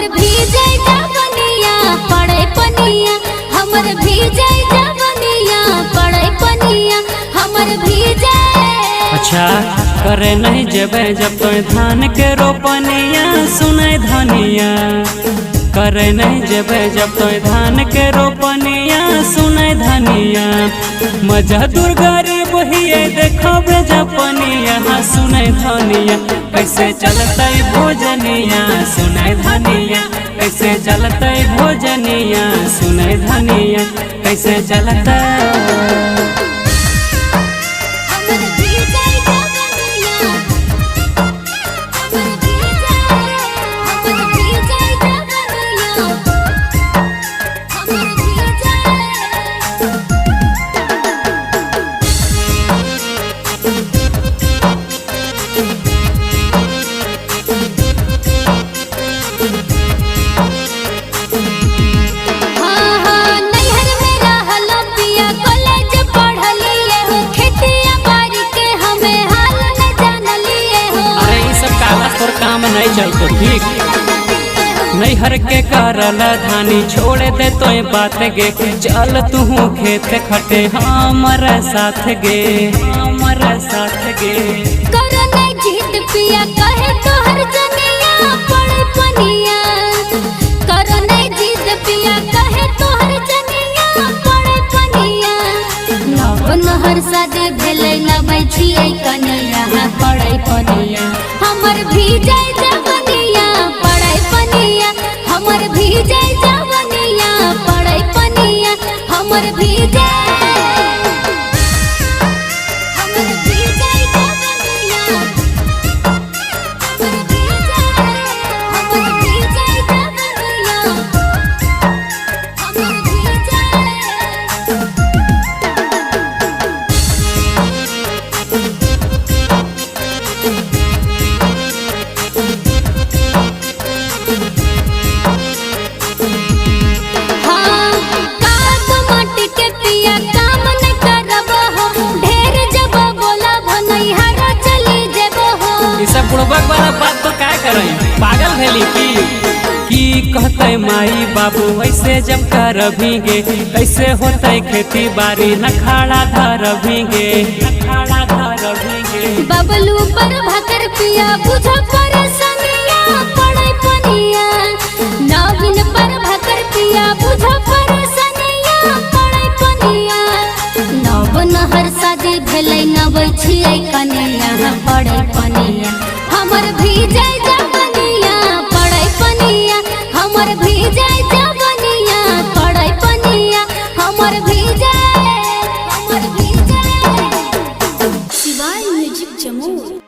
हमर भीजे जवनिया पड़े पनिया, हमर भीजे जवनिया पड़े पनिया, हमर भीजे। अच्छा करे नहीं जेबे जब तो धान के रोपनिया सुने धनिया, करे नहीं जेबे जब तो धान के रोपनिया सुने धनिया, मजा दुर्गारी बहिए देखो जपनिया सुने धनिया, कैसे चलते भोजनिया सुने धनिया, कैसे चलते भोजनिया सुने धनिया, कैसे चलते। काम नहीं चलतो ठीक नहीं हर के करल धानी छोड़ दे तो बात गे, चल तू खेत खटे हमारे साथ गे, हमारे साथ गे। करो नहीं जीत पिया कहे तो हर जनिया पड़े पनिया, करो नहीं जीत पिया कहे तो हर जनिया पड़े पनिया, नव नहर सादे भेले लबै छियै कनिया पड़े पनिया, हमर भीजे जवनिया पड़े पनिया, हमर भीजे जवनिया पड़े पनिया, हमर भीजे। बुड़बक वाला बात तो क्या करे पागल भेली की कहते माई बाबू ऐसे जब कर भीगे, कैसे होते खेती बाड़ी नखाड़ा धर भीगे, नखाड़ा धर भीगे। बबलू पर भकर पिया बुझ परेशानिया पड़े पनिया, नवीन पर भकर पिया बुझ परेशानिया पड़े पनिया, नव नहर शादी भेलै नबै छियै कनिया पड़े पनिया, हमर भीजे जवनिया पड़े पनिया, हमर भीजे जवनिया पड़े पनिया, हमर भीजे, हमर भीजे। शिवाय म्यूजिक जमुई।